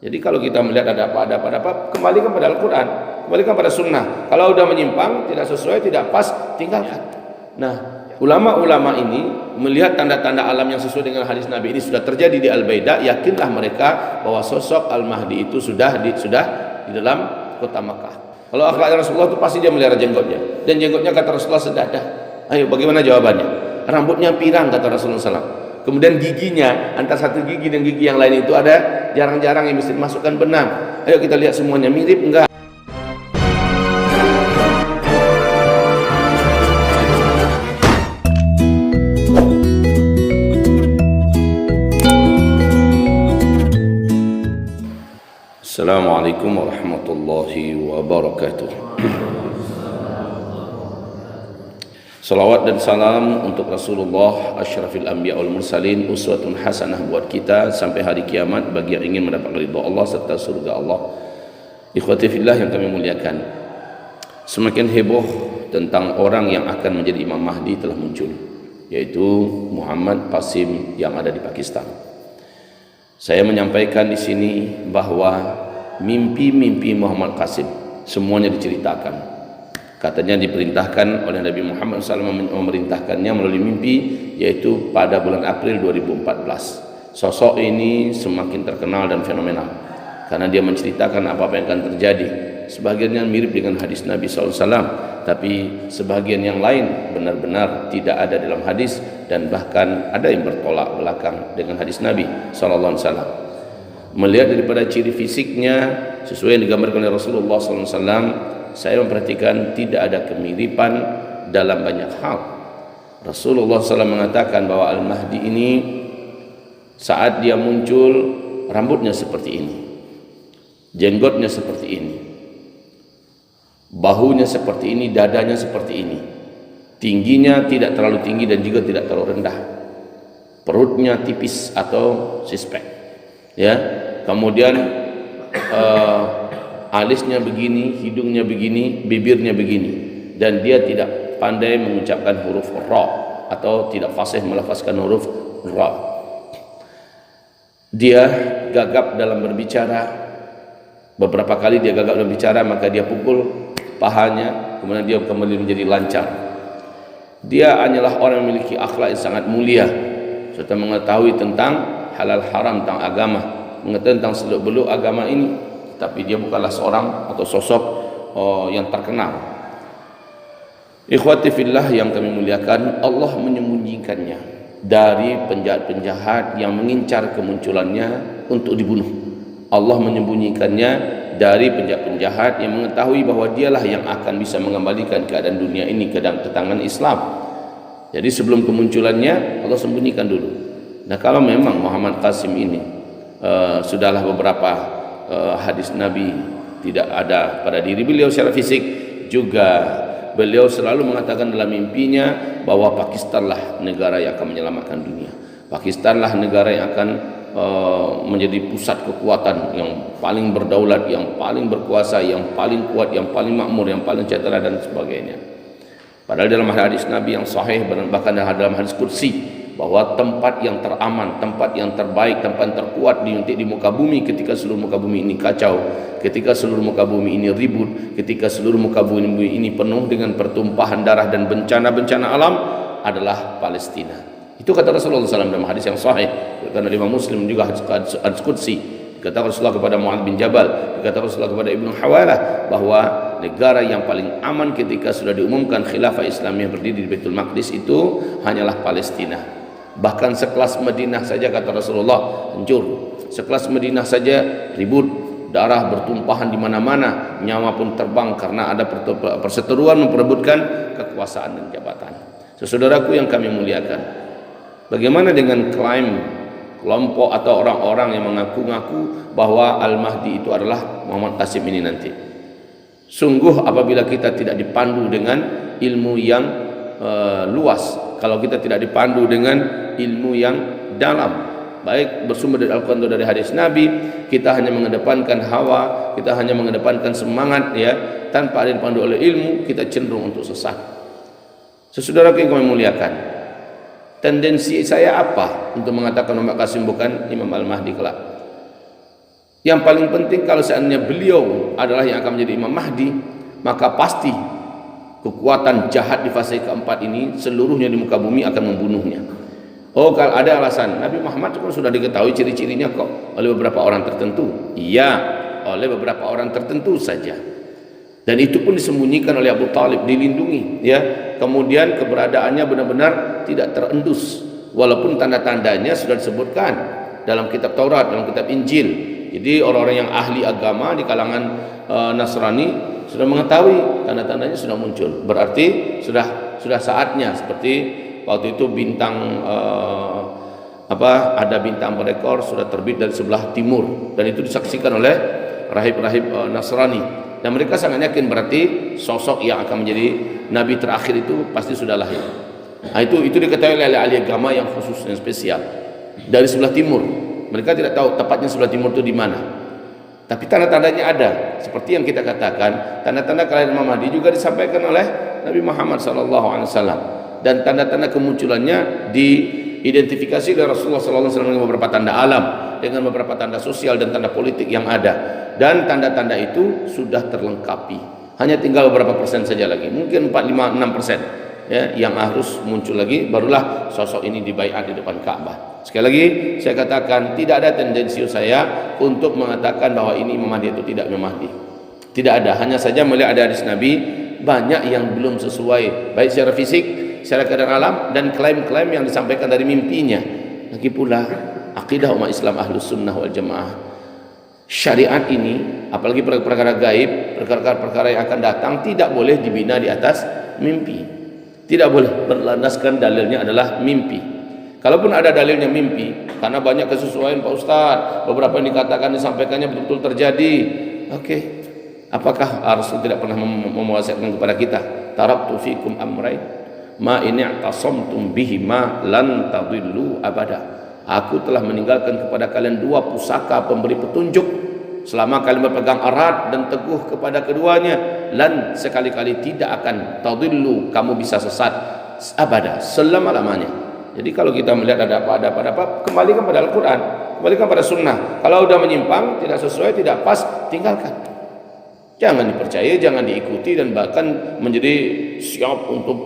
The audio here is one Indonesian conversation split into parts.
Jadi kalau kita melihat ada apa, kembalikan pada Al-Quran, kembalikan pada Sunnah. Kalau sudah menyimpang, tidak sesuai, tidak pas, tinggalkan. Nah, ulama-ulama ini melihat tanda-tanda alam yang sesuai dengan hadis Nabi ini sudah terjadi di Al-Baidah, yakinlah mereka bahwa sosok Al-Mahdi itu sudah di dalam kota Makkah. Kalau akhlak Rasulullah itu pasti dia melihara jenggotnya, dan jenggotnya kata Rasulullah sedadah. Ayo, bagaimana jawabannya? Rambutnya pirang kata Rasulullah SAW. Kemudian giginya, antara satu gigi dan gigi yang lain itu ada jarang-jarang yang bisa dimasukkan benang. Ayo kita lihat semuanya, mirip enggak? Assalamualaikum warahmatullahi wabarakatuh. Salawat dan salam untuk Rasulullah asyrafil anbiya wal mursalin, uswatun hasanah buat kita sampai hari kiamat bagi yang ingin mendapat ridha Allah serta surga Allah. Ikhwati fillah yang kami muliakan, semakin heboh tentang orang yang akan menjadi Imam Mahdi telah muncul, yaitu Muhammad Qasim yang ada di Pakistan. Saya menyampaikan di sini bahwa mimpi-mimpi Muhammad Qasim semuanya diceritakan. Katanya diperintahkan oleh Nabi Muhammad SAW, memerintahkannya melalui mimpi, yaitu pada bulan April 2014. Sosok ini semakin terkenal dan fenomenal karena dia menceritakan apa-apa yang akan terjadi. Sebagiannya mirip dengan hadis Nabi SAW, tapi sebagian yang lain benar-benar tidak ada dalam hadis, dan bahkan ada yang bertolak belakang dengan hadis Nabi SAW. Melihat daripada ciri fisiknya sesuai yang digambarkan oleh Rasulullah SAW, saya memperhatikan tidak ada kemiripan dalam banyak hal. Rasulullah SAW mengatakan bahwa Al-Mahdi ini saat dia muncul rambutnya seperti ini, jenggotnya seperti ini, bahunya seperti ini, dadanya seperti ini, tingginya tidak terlalu tinggi dan juga tidak terlalu rendah, perutnya tipis atau six-pack, ya. Kemudian alisnya begini, hidungnya begini, bibirnya begini, dan dia tidak pandai mengucapkan huruf ra atau tidak fasih melafazkan huruf ra. Dia gagap dalam berbicara. Beberapa kali dia gagap dalam berbicara, maka dia pukul pahanya, kemudian dia kembali menjadi lancar. Dia hanyalah orang yang memiliki akhlak yang sangat mulia serta mengetahui tentang halal haram, tentang agama, mengetahui tentang seluk-beluk agama ini. Tapi dia bukanlah seorang atau sosok yang terkenal. Ikhwati fillah yang kami muliakan, Allah menyembunyikannya dari penjahat-penjahat yang mengincar kemunculannya untuk dibunuh. Allah menyembunyikannya dari penjahat-penjahat yang mengetahui bahwa dialah yang akan bisa mengembalikan keadaan dunia ini ke tangan Islam. Jadi sebelum kemunculannya Allah sembunyikan dulu. Nah, kalau memang Muhammad Qasim ini sudahlah beberapa hadis Nabi tidak ada pada diri beliau secara fisik, juga beliau selalu mengatakan dalam mimpinya bahwa Pakistanlah negara yang akan menyelamatkan dunia. Pakistanlah negara yang akan menjadi pusat kekuatan yang paling berdaulat, yang paling berkuasa, yang paling kuat, yang paling makmur, yang paling sejahtera dan sebagainya. Padahal dalam hadis Nabi yang sahih, bahkan dalam hadis qudsi, bahwa tempat yang teraman, tempat yang terbaik, tempat yang terkuat di muka bumi ketika seluruh muka bumi ini kacau, ketika seluruh muka bumi ini ribut, ketika seluruh muka bumi ini penuh dengan pertumpahan darah dan bencana-bencana alam, adalah Palestina. Itu kata Rasulullah SAW dalam hadis yang sahih, karena Imam Muslim juga hadis qudsi. Kata Rasulullah kepada Mu'adz bin Jabal, kata Rasulullah kepada Ibnu Hawalah, bahwa negara yang paling aman ketika sudah diumumkan khilafah Islamiyah berdiri di Baitul Maqdis itu hanyalah Palestina. Bahkan sekelas Madinah saja, kata Rasulullah, hancur. Sekelas Madinah saja ribut, darah bertumpahan di mana-mana, nyawa pun terbang karena ada perseteruan memperebutkan kekuasaan dan jabatan. Saudaraku yang kami muliakan, bagaimana dengan klaim kelompok atau orang-orang yang mengaku-ngaku bahwa Al-Mahdi itu adalah Muhammad Qasim ini nanti? Sungguh apabila kita tidak dipandu dengan ilmu yang luas, kalau kita tidak dipandu dengan ilmu yang dalam, baik bersumber dari Al-Quran atau dari hadis Nabi, kita hanya mengedepankan hawa, kita hanya mengedepankan semangat, ya, tanpa ada dipandu oleh ilmu, kita cenderung untuk sesat. Saudaraku yang kami muliakan, tendensi saya apa untuk mengatakan Muhammad Qasim bukan Imam Al-Mahdi kelak? Yang paling penting, kalau seandainya beliau adalah yang akan menjadi Imam Mahdi, maka pasti kekuatan jahat di fase keempat ini seluruhnya di muka bumi akan membunuhnya. Oh, kalau ada alasan, Nabi Muhammad kan sudah diketahui ciri-cirinya kok oleh beberapa orang tertentu. Iya, oleh beberapa orang tertentu saja. Dan itu pun disembunyikan oleh Abu Talib, dilindungi, ya. Kemudian keberadaannya benar-benar tidak terendus, walaupun tanda-tandanya sudah disebutkan dalam kitab Taurat, dalam kitab Injil. Jadi orang-orang yang ahli agama di kalangan Nasrani sudah mengetahui tanda-tandanya sudah muncul. Berarti sudah saatnya, seperti waktu itu bintang ada bintang berekor sudah terbit dari sebelah timur, dan itu disaksikan oleh rahib-rahib Nasrani, dan mereka sangat yakin berarti sosok yang akan menjadi nabi terakhir itu pasti sudah lahir. Nah, itu diketahui oleh ahli agama yang khusus dan spesial dari sebelah timur. Mereka tidak tahu tepatnya sebelah timur itu di mana, tapi tanda-tandanya ada. Seperti yang kita katakan, tanda-tanda kelahiran Imam Mahdi juga disampaikan oleh Nabi Muhammad SAW, dan tanda-tanda kemunculannya diidentifikasi oleh Rasulullah SAW dengan beberapa tanda alam, dengan beberapa tanda sosial dan tanda politik yang ada, dan tanda-tanda itu sudah terlengkapi. Hanya tinggal beberapa persen saja lagi, mungkin 4, 5, 6%, ya, yang harus muncul lagi, barulah sosok ini dibaiat di depan Ka'bah. Sekali lagi saya katakan, tidak ada tendensius saya untuk mengatakan bahwa ini Imam Mahdi itu tidak Imam Mahdi. Tidak ada, hanya saja melihat ada hadis Nabi banyak yang belum sesuai, baik secara fisik, secara keadaan alam, dan klaim-klaim yang disampaikan dari mimpinya. Lagi pula akidah umat Islam Ahlus Sunnah wal Jamaah, syariat ini, apalagi perkara gaib, perkara yang akan datang, tidak boleh dibina di atas mimpi. Tidak boleh berlandaskan dalilnya adalah mimpi. Kalaupun ada dalilnya mimpi, karena banyak kesesuaian Pak Ustadz, beberapa yang dikatakan disampaikannya betul-betul terjadi. Oke, apakah Rasul tidak pernah mewasiatkan kepada kita, taraktu fikum amrain ma in i'tasamtum bihima lan tadillu abada. Aku telah meninggalkan kepada kalian dua pusaka pemberi petunjuk, selama kalian berpegang erat dan teguh kepada keduanya, lan sekali-kali tidak akan tadillu, kamu bisa sesat abada, selama-lamanya. Jadi kalau kita melihat ada apa, kembalikan pada Al-Quran, kembalikan pada Sunnah. Kalau sudah menyimpang, tidak sesuai, tidak pas, tinggalkan. Jangan dipercaya, jangan diikuti, dan bahkan menjadi siap untuk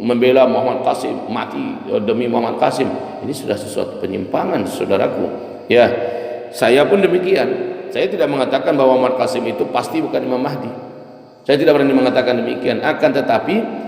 membela Muhammad Qasim, mati demi Muhammad Qasim. Ini sudah sesuatu penyimpangan, saudaraku. Ya, saya pun demikian. Saya tidak mengatakan bahwa Muhammad Qasim itu pasti bukan Imam Mahdi. Saya tidak berani mengatakan demikian. Akan tetapi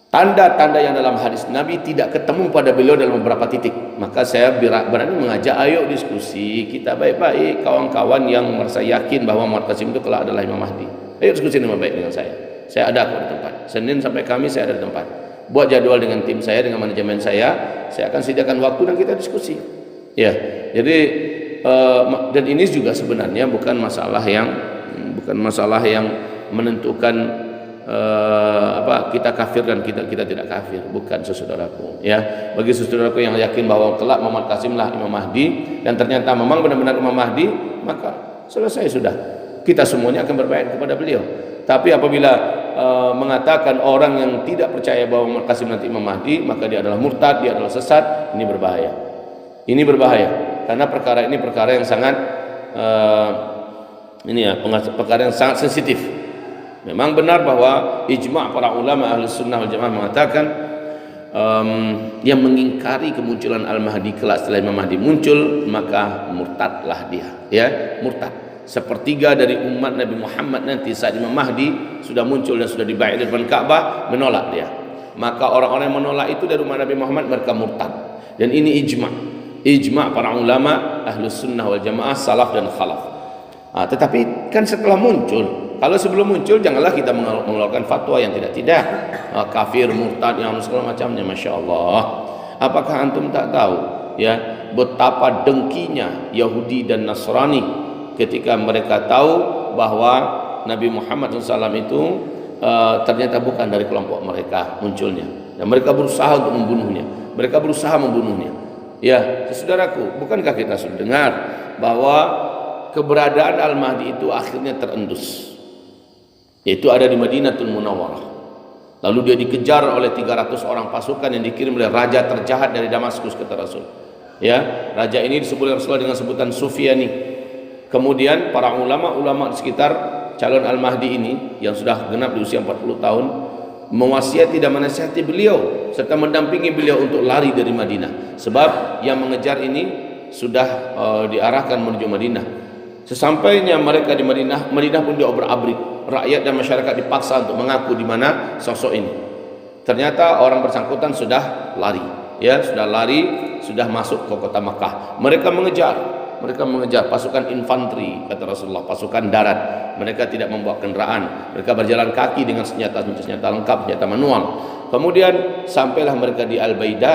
tanda-tanda yang dalam hadis Nabi tidak ketemu pada beliau dalam beberapa titik. Maka saya berani mengajak, ayo diskusi kita baik-baik, kawan-kawan yang merasa yakin bahwa Muhammad Qasim itu kelak adalah Imam Mahdi. Ayo diskusi dengan baik dengan saya. Saya ada di tempat. Senin sampai Kamis saya ada di tempat. Buat jadwal dengan tim saya, dengan manajemen saya akan sediakan waktu dan kita diskusi. Ya, jadi dan ini juga sebenarnya bukan masalah yang menentukan kita kafir dan kita tidak kafir, bukan, saudaraku. Ya, bagi saudaraku yang yakin bahwa kelak Muhammad Qasim lah Imam Mahdi, dan ternyata memang benar-benar Imam Mahdi, maka selesai sudah. Kita semuanya akan berbaiat kepada beliau. Tapi apabila mengatakan orang yang tidak percaya bahwa Muhammad Qasim nanti Imam Mahdi, maka dia adalah murtad, dia adalah sesat. Ini berbahaya. Ini berbahaya karena perkara ini perkara yang sangat perkara yang sangat sensitif. Memang benar bahwa ijma' para ulama Ahlus Sunnah wal Jamaah mengatakan yang mengingkari kemunculan Al-Mahdi kelak setelah Imam Mahdi muncul, maka murtadlah dia, ya, murtad. Sepertiga dari umat Nabi Muhammad nanti saat Imam Mahdi sudah muncul dan sudah dibaiat di depan Ka'bah, menolak dia. Maka orang-orang yang menolak itu dari umat Nabi Muhammad, mereka murtad. Dan ini ijma' para ulama Ahlus Sunnah wal Jamaah salaf dan khalaf. Tetapi kan setelah muncul, kalau sebelum muncul janganlah kita mengeluarkan fatwa yang tidak kafir, murtad, yang segala macamnya. Masya Allah, apakah antum tak tahu, ya, betapa dengkinya Yahudi dan Nasrani ketika mereka tahu bahwa Nabi Muhammad SAW itu ternyata bukan dari kelompok mereka munculnya, dan mereka berusaha untuk membunuhnya. Ya, saudaraku, bukankah kita sudah dengar bahwa keberadaan Al-Mahdi itu akhirnya terendus, yaitu ada di Madinatul Munawwarah. Lalu dia dikejar oleh 300 orang pasukan yang dikirim oleh raja terjahat dari Damaskus, kata Rasul. Ya, raja ini disebut oleh Rasulullah dengan sebutan Sufyani. Kemudian para ulama-ulama di sekitar calon Al-Mahdi ini yang sudah genap di usia 40 tahun mewasiati dan menasihati beliau serta mendampingi beliau untuk lari dari Madinah, sebab yang mengejar ini sudah diarahkan menuju Madinah. Sesampainya mereka di Madinah, Madinah pun diobrak-abrik, rakyat dan masyarakat dipaksa untuk mengaku di mana sosok ini. Ternyata orang bersangkutan sudah lari, ya, sudah lari, sudah masuk ke kota Makkah. Mereka mengejar pasukan infanteri, kata Rasulullah, pasukan darat. Mereka tidak membawa kendaraan, mereka berjalan kaki dengan senjata lengkap, senjata manual. Kemudian sampailah mereka di Al-Baida,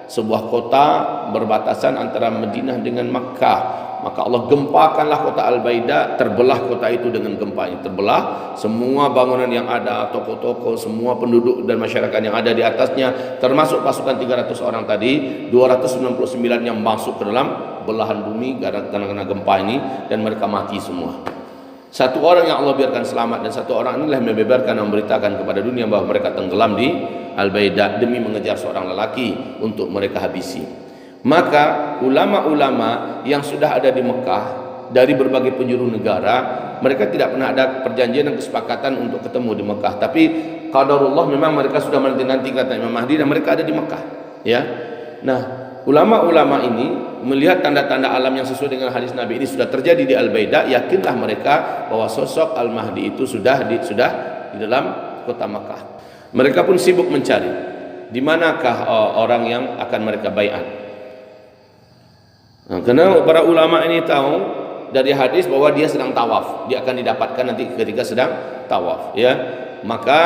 sebuah kota berbatasan antara Madinah dengan Makkah. Maka Allah gempakanlah kota Al-Baida, terbelah kota itu dengan gempa ini, terbelah. Semua bangunan yang ada, toko-toko, semua penduduk dan masyarakat yang ada di atasnya, termasuk pasukan 300 orang tadi, 299 yang masuk ke dalam belahan bumi karena gempa ini, dan mereka mati semua. Satu orang yang Allah biarkan selamat, dan satu orang inilah yang membeberkan dan memberitakan kepada dunia bahwa mereka tenggelam di Al-Baida demi mengejar seorang lelaki untuk mereka habisi. Maka ulama-ulama yang sudah ada di Mekah dari berbagai penjuru negara, mereka tidak pernah ada perjanjian dan kesepakatan untuk ketemu di Mekah, tapi qadarullah memang mereka sudah menanti-nanti kata Imam Mahdi dan mereka ada di Mekah, ya. Nah, ulama-ulama ini melihat tanda-tanda alam yang sesuai dengan hadis Nabi ini sudah terjadi di Al-Baida, yakinlah mereka bahwa sosok Al-Mahdi itu sudah di dalam kota Makkah. Mereka pun sibuk mencari di manakah orang yang akan mereka baiat. Nah, karena para ulama ini tahu dari hadis bahwa dia sedang tawaf, dia akan didapatkan nanti ketika sedang tawaf, ya. Maka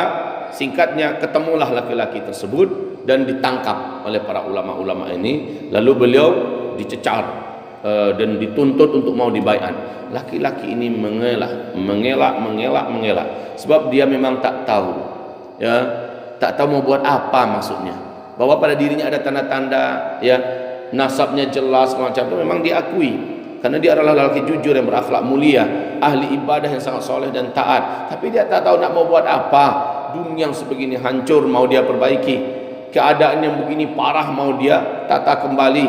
singkatnya ketemulah laki-laki tersebut dan ditangkap oleh para ulama-ulama ini, lalu beliau dicecar dan dituntut untuk mau dibaiat. Laki-laki ini mengelak, sebab dia memang tak tahu, ya, tak tahu mau buat apa maksudnya. Bahwa pada dirinya ada tanda-tanda, ya, nasabnya jelas macam itu memang diakui, karena dia adalah lelaki jujur yang berakhlak mulia, ahli ibadah yang sangat soleh dan taat. Tapi dia tak tahu nak mau buat apa. Dunia yang sebegini hancur mau dia perbaiki, keadaan yang begini parah mau dia tata kembali,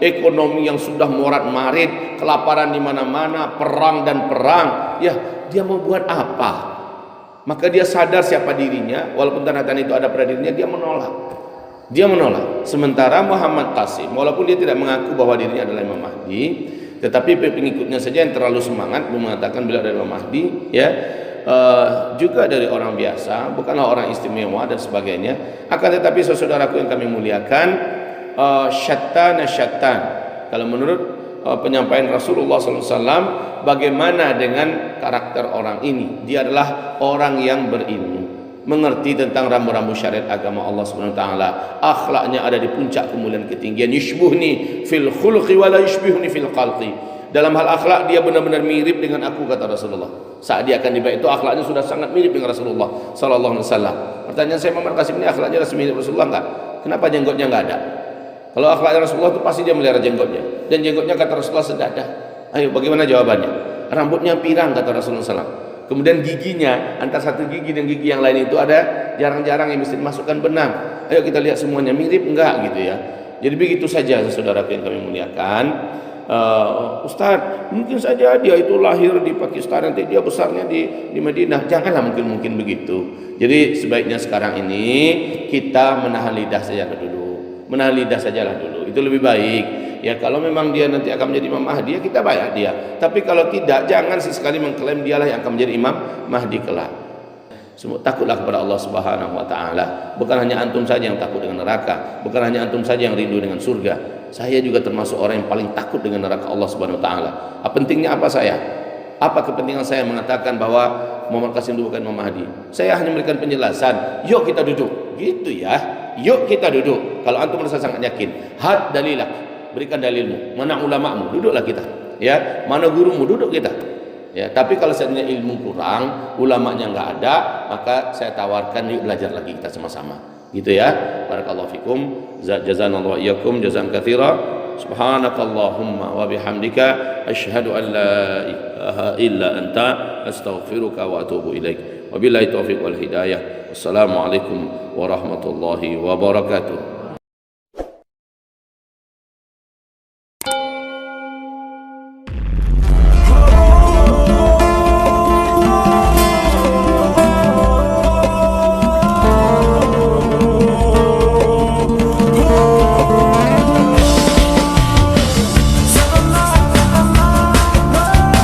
ekonomi yang sudah morat-marit, kelaparan di mana-mana, perang dan perang, ya, dia mau buat apa? Maka dia sadar siapa dirinya, walaupun tanda-tanda itu ada pada dirinya, dia menolak. Sementara Muhammad Qasim, walaupun dia tidak mengaku bahwa dirinya adalah Imam Mahdi, tetapi pengikutnya saja yang terlalu semangat mengatakan beliau adalah Imam Mahdi, ya, juga dari orang biasa, bukanlah orang istimewa dan sebagainya. Akan tetapi saudaraku yang kami muliakan, syattan. Kalau menurut penyampaian Rasulullah SAW, bagaimana dengan karakter orang ini? Dia adalah orang yang berilmu, mengerti tentang rambu-rambu syariat agama Allah Subhanahu wa taala. Akhlaknya ada di puncak kemuliaan ketinggian. Yushbuhni fil khulqi wa la yushbihuni fil khalqi. Dalam hal akhlak dia benar-benar mirip dengan aku, kata Rasulullah. Saat dia akan dibaiat itu akhlaknya sudah sangat mirip dengan Rasulullah sallallahu alaihi wasallam. Pertanyaan saya, Muhammad Qasim ini akhlaknya mirip Rasulullah enggak? Kenapa jenggotnya enggak ada? Kalau akhlaknya Rasulullah itu pasti dia melihara jenggotnya. Dan jenggotnya kata Rasulullah sedadah. Ayo, bagaimana jawabannya? Rambutnya pirang, kata Rasulullah SAW. Kemudian giginya, antara satu gigi dan gigi yang lain itu ada jarang-jarang yang mesti dimasukkan benang. Ayo kita lihat semuanya mirip enggak gitu ya. Jadi begitu saja saudara yang kami muliakan. Ustaz, mungkin saja dia itu lahir di Pakistan, nanti dia besarnya di Madinah. Janganlah mungkin begitu. Jadi sebaiknya sekarang ini kita menahan lidah saja dulu. Menahan lidah sajalah dulu. Itu lebih baik. Ya, kalau memang dia nanti akan menjadi Imam Mahdi, ya kita bayar dia. Tapi kalau tidak, jangan sesekali mengklaim dialah yang akan menjadi Imam Mahdi kelak. Semua takutlah kepada Allah Subhanahu wa taala. Bukan hanya antum saja yang takut dengan neraka, bukan hanya antum saja yang rindu dengan surga. Saya juga termasuk orang yang paling takut dengan neraka Allah Subhanahu wa taala. Pentingnya apa saya? Apa kepentingan saya mengatakan bahwa Muhammad Qasim itu bukan Imam Mahdi? Saya hanya memberikan penjelasan. Yuk kita duduk. Gitu ya. Yuk kita duduk. Kalau antum merasa sangat yakin, had dalilah, berikan dalilmu. Mana ulamamu? Duduklah kita. Ya, mana gurumu? Duduk kita. Ya, tapi kalau seandainya ilmu kurang, ulamanya enggak ada, maka saya tawarkan yuk belajar lagi kita sama-sama. Gitu ya. Barakallahu fikum. Jazanallahu iyyakum jazan katsira. Subhanakallahumma wa bihamdika asyhadu an la ilaha illa anta astaghfiruka wa atubu ilaik. Wabillahi taufiq wal hidayah. Wassalamualaikum warahmatullahi wabarakatuh.